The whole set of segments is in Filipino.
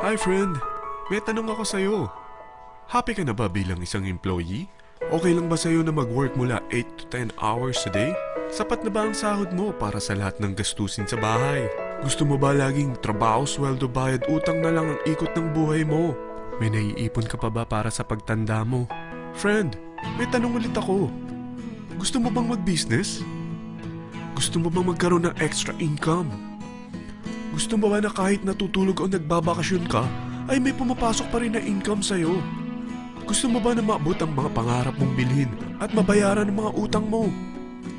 Hi friend, may tanong ako sa'yo. Happy ka na ba bilang isang employee? Okay lang ba sa'yo na mag-work mula 8 to 10 hours a day? Sapat na ba ang sahod mo para sa lahat ng gastusin sa bahay? Gusto mo ba laging trabaho, sweldo, bayad, utang na lang ang ikot ng buhay mo? May naiipon ka pa ba para sa pagtanda mo? Friend, may tanong ulit ako. Gusto mo bang mag-business? Gusto mo bang magkaroon ng extra income? Gusto mo ba na kahit natutulog o nagbabakasyon ka, ay may pumapasok pa rin na income sa'yo? Gusto mo ba na maabot ang mga pangarap mong bilhin at mabayaran ang mga utang mo?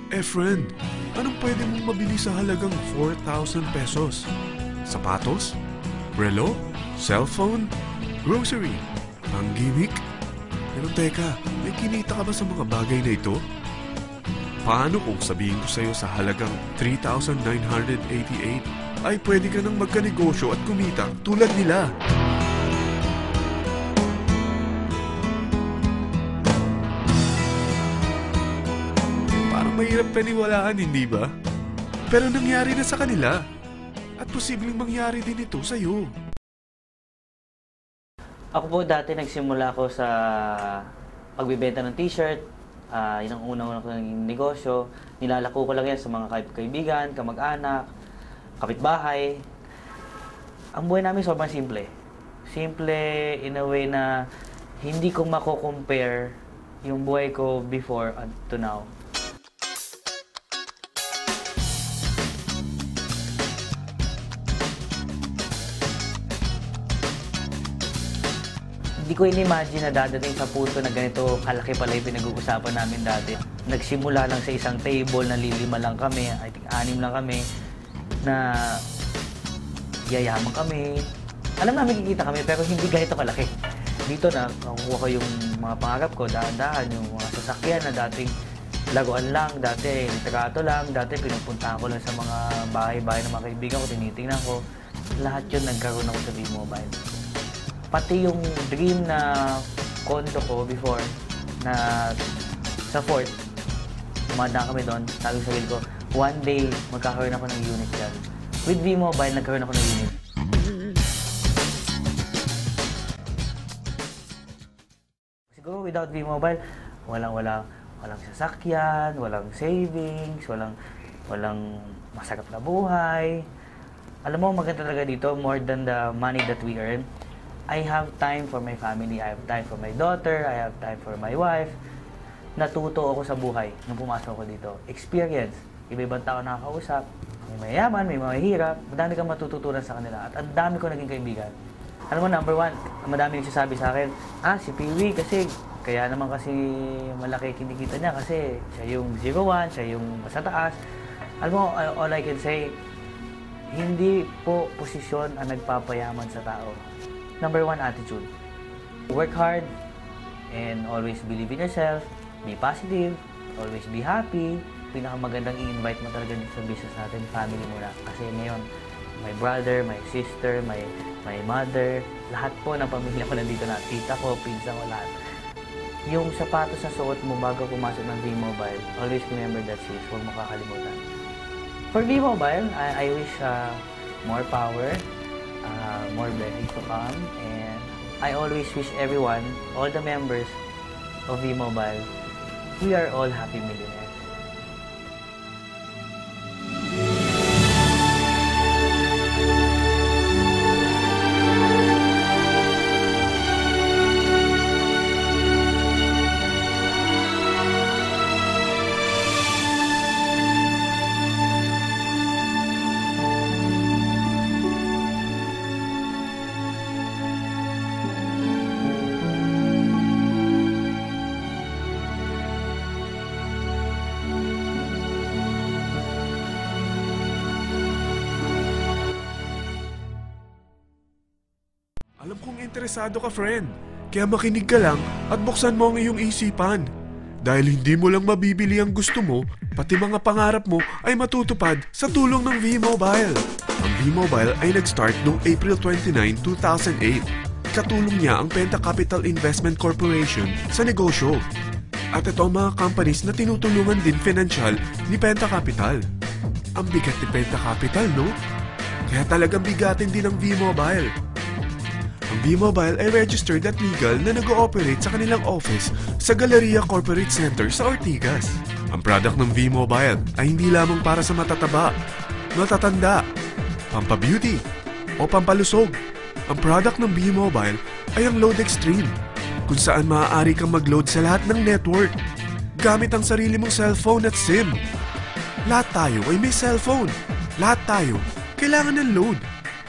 Friend, anong pwede mong mabili sa halagang 4,000 pesos? Sapatos? Relo? Cellphone? Grocery? Pang-gimmick? Pero teka, may kinita ka ba sa mga bagay na ito? Paano kung sabihin ko sa'yo sa halagang 3,988 ay pwede ka nang magkanegosyo at kumita tulad nila? Parang mahirap paniwalaan, hindi ba? Pero nangyari na sa kanila. At posibleng mangyari din ito sa'yo. Ako po dati nagsimula ako sa pagbibenta ng t-shirt. Yun ang unang-unang naging negosyo. Nilalako ko lang yan sa mga kaibigan, kamag-anak, kapitbahay. Ang buhay namin sobrang simple. Simple in a way na hindi ko mako-compare yung buhay ko before and to now. Hindi ko in-imagine na dadating sa punto na ganito kalaki pala yung pinag-uusapan namin dati. Nagsimula lang sa isang table na lilima lang kami, I think 6 lang kami, na yayaman kami. Alam namin kikita kami pero hindi ganito kalaki. Dito na nakukuha ko yung mga pangarap ko, dahan-dahan, yung mga sasakyan na dating laruan lang, dati litrato lang, dati pinupuntahan ko lang sa mga bahay-bahay ng mga kaibigan ko, tinitingnan ko. Lahat yun nagkaroon ako sa V-Mobile. Pati yung dream na condo ko before na sa Fort, umadaan kami doon, sabi sa sarili ko, one day magkakaroon ako ng unit dyan. With V-Mobile, nagkaroon ako ng unit. Siguro without V-Mobile, walang sasakyan, walang savings, walang masarap na buhay. Alam mo, maganda talaga dito, more than the money that we earn, I have time for my family, I have time for my daughter, I have time for my wife. Natuto ako sa buhay nung pumasok ako dito. Experience. Iba-ibang tao nakakausap. May mayaman, may mahihirap. Madami kang matututunan sa kanila. At ang dami ko naging kaibigan. Alam mo, number one, madami nagsasabi sa akin, si Piwi kasi, kaya naman kasi malaki kinikita niya kasi siya yung 01, siya yung sa taas. Alam mo, all I can say, hindi po posisyon ang nagpapayaman sa tao. Number one, attitude. Work hard and always believe in yourself. Be positive. Always be happy. Pinakamagandang i-invite mo talaga dito sa business natin, family muna. Kasi ngayon, my brother, my sister, my mother, lahat po ng pamilya ko nandito na. Tita ko, pinsa ko, lahat. Yung sapatos na suot mo bago pumasok ng V-Mobile, always remember that shoes. Huwag mo kakalimutan. For V-Mobile, I wish more power, more blessings to come, and I always wish everyone, all the members of V-Mobile, we are all happy millionaires. Alam kong interesado ka, friend. Kaya makinig ka lang at buksan mo ang iyong isipan. Dahil hindi mo lang mabibili ang gusto mo, pati mga pangarap mo ay matutupad sa tulong ng V-Mobile. Ang V-Mobile ay nag-start noong April 29, 2008. Katulong niya ang Penta Capital Investment Corporation sa negosyo. At ito ang mga companies na tinutulungan din financial ni Penta Capital. Ang bigat ni Penta Capital, no? Kaya talagang bigatin din ang V-Mobile. Ang V-Mobile ay registered at legal na nag-ooperate sa kanilang office sa Galleria Corporate Center sa Ortigas. Ang product ng V-Mobile ay hindi lamang para sa matataba, matatanda, pampabeauty, o pampalusog. Ang product ng V-Mobile ay ang Load Extreme, kung saan maaari kang mag-load sa lahat ng network gamit ang sarili mong cellphone at SIM. Lahat tayo ay may cellphone. Lahat tayo kailangan ng load.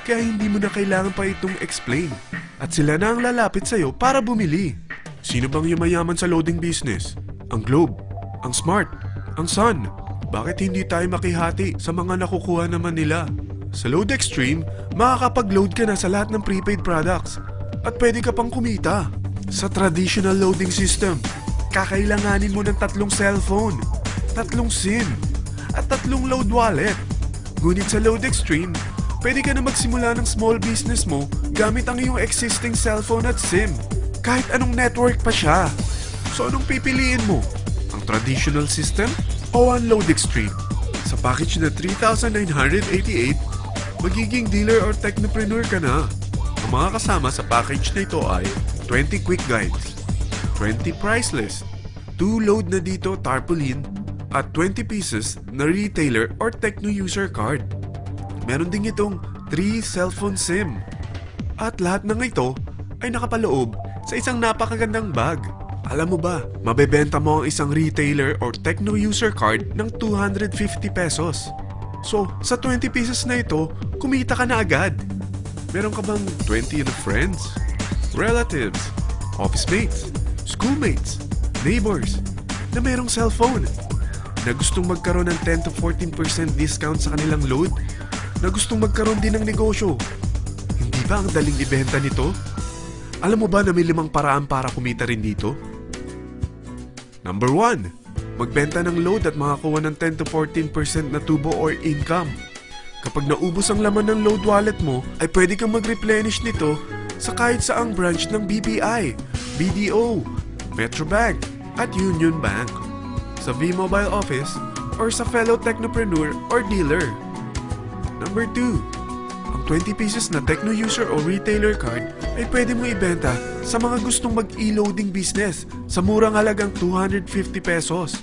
Kaya hindi mo na kailangan pa itong explain. At sila na ang lalapit sa'yo para bumili. Sino bang yumayaman sa loading business? Ang Globe, ang Smart, ang Sun. Bakit hindi tayo makihati sa mga nakukuha naman nila? Sa Load Extreme, makakapag-load ka na sa lahat ng prepaid products. At pwede ka pang kumita. Sa traditional loading system, kakailanganin mo ng 3 cellphone, 3 SIM, at 3 load wallet. Ngunit sa Load Extreme, pwede ka na magsimula ng small business mo gamit ang iyong existing cellphone at SIM. Kahit anong network pa siya. So anong pipiliin mo? Ang traditional system o ang Load Extreme? Sa package na 3,988, magiging dealer or technopreneur ka na. Ang mga kasama sa package na ito ay 20 quick guides, 20 price list, 2 load na dito tarpaulin, at 20 pieces na retailer or techno user card. Meron din itong 3 cellphone SIM. At lahat ng ito ay nakapaloob sa isang napakagandang bag. Alam mo ba, mabebenta mo ang isang retailer or techno user card ng 250 pesos. So, sa 20 pieces na ito, kumita ka na agad. Meron ka bang 20 na friends, relatives, office mates, schoolmates, neighbors na merong cellphone? Na gustong magkaroon ng 10 to 14% discount sa kanilang load? Na gustong magkaroon din ng negosyo? Hindi ba ang daling ibenta nito? Alam mo ba na may 5 paraan para kumita rin dito? Number 1. Magbenta ng load at makakuha ng 10 to 14% na tubo or income. Kapag naubos ang laman ng load wallet mo, ay pwede kang mag-replenish nito sa kahit saang branch ng BPI, BDO, Metrobank, at Union Bank, sa V-Mobile office, or sa fellow technopreneur or dealer. Number 2. Ang 20 pieces na techno user o retailer card ay pwede mo ibenta sa mga gustong mag-e-loading business sa murang halagang 250 pesos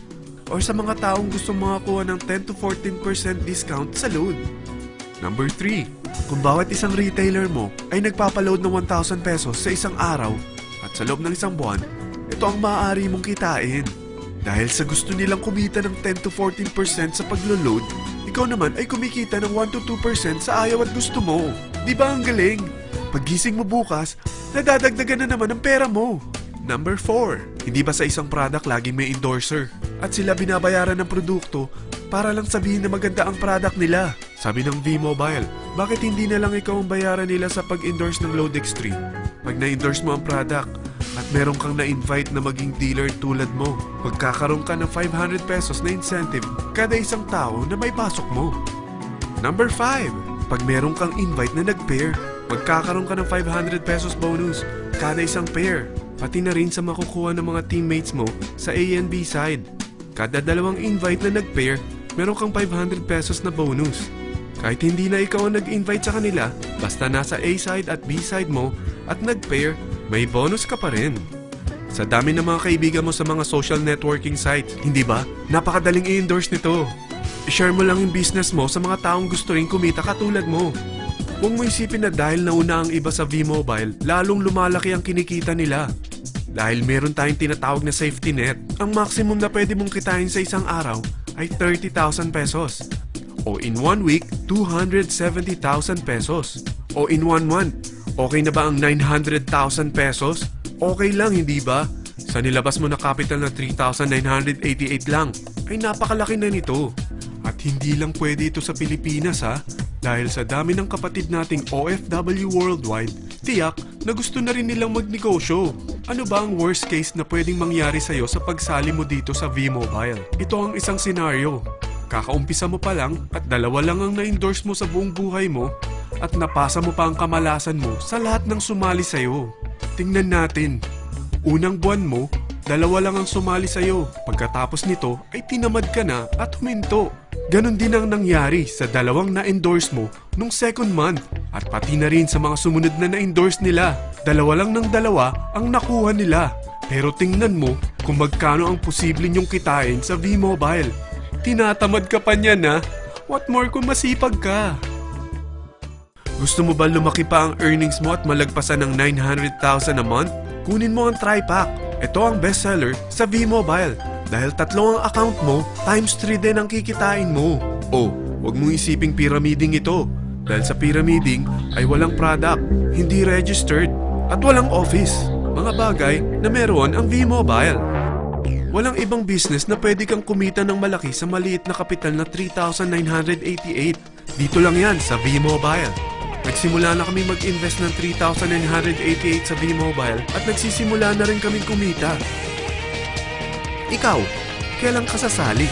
or sa mga taong gustong makakuha ng 10 to 14% discount sa load. Number 3. Kung bawat isang retailer mo ay nagpapaload ng 1,000 pesos sa isang araw at sa loob ng isang buwan, ito ang maaari mong kitain. Dahil sa gusto nilang kumita ng 10 to 14% sa paglo-load, ikaw naman ay kumikita ng 1 to 2% sa ayaw at gusto mo. Di ba ang galing? Paggising mo bukas, nadadagdagan na naman ang pera mo. Number 4. Hindi ba sa isang product laging may endorser? At sila binabayaran ng produkto para lang sabihin na maganda ang product nila. Sabi ng V-Mobile, bakit hindi na lang ikaw ang bayaran nila sa pag-endorse ng Load Extreme? Pag na-endorse mo ang product at meron kang na-invite na maging dealer tulad mo, magkakaroon ka ng 500 pesos na incentive kada isang tao na may pasok mo. Number 5. Pag meron kang invite na nag-pair, magkakaroon ka ng 500 pesos bonus kada isang pair, pati na rin sa makukuha ng mga teammates mo sa A and B side. Kada 2 invite na nag-pair, meron kang 500 pesos na bonus. Kahit hindi na ikaw ang nag-invite sa kanila, basta nasa A side at B side mo at nag-pair, may bonus ka pa rin. Sa dami ng mga kaibigan mo sa mga social networking sites, hindi ba? Napakadaling i-endorse nito. I-share mo lang yung business mo sa mga taong gusto rin kumita katulad mo. Huwag mo isipin na dahil nauna ang iba sa V-Mobile, lalong lumalaki ang kinikita nila. Dahil meron tayong tinatawag na safety net, ang maximum na pwede mong kitain sa isang araw ay 30,000 pesos. O in 1 week, 270,000 pesos. O in 1 month, okay na ba ang 900,000 pesos? Okay lang, hindi ba? Sa nilabas mo na capital na 3,988 lang, ay napakalaki na nito. At hindi lang pwede ito sa Pilipinas ha, dahil sa dami ng kapatid nating OFW worldwide, tiyak na gusto na rin nilang magnegosyo. Ano ba ang worst case na pwedeng mangyari sa'yo sa pagsali mo dito sa V-Mobile? Ito ang isang senaryo. Kakaumpisa mo pa lang at 2 lang ang na-endorse mo sa buong buhay mo at napasa mo pa ang kamalasan mo sa lahat ng sumali sa'yo. Tingnan natin. Unang buwan mo, 2 lang ang sumali sa'yo. Pagkatapos nito ay tinamad ka na at huminto. Ganon din ang nangyari sa 2 na-endorse mo nung second month at pati na rin sa mga sumunod na na-endorse nila. Dalawa lang ng dalawa ang nakuha nila. Pero tingnan mo kung magkano ang posible nyong kitain sa V-Mobile. Tinatamad ka pa niyan ha? What more kung masipag ka? Gusto mo ba lumaki pa ang earnings mo at malagpasan ng 900,000 a month? Kunin mo ang TriPack. Ito ang bestseller sa V-Mobile. Dahil 3 ang account mo, times 3 din ang kikitain mo. Oh, huwag mong isiping pyramiding ito. Dahil sa pyramiding ay walang product, hindi registered, at walang office. Mga bagay na meron ang V-Mobile. Walang ibang business na pwede kang kumita ng malaki sa maliit na kapital na 3,988. Dito lang yan sa V-Mobile. Nagsimula na kami mag-invest ng 3,988 sa V-Mobile at nagsisimula na rin kaming kumita. Ikaw, kailan ka sasali?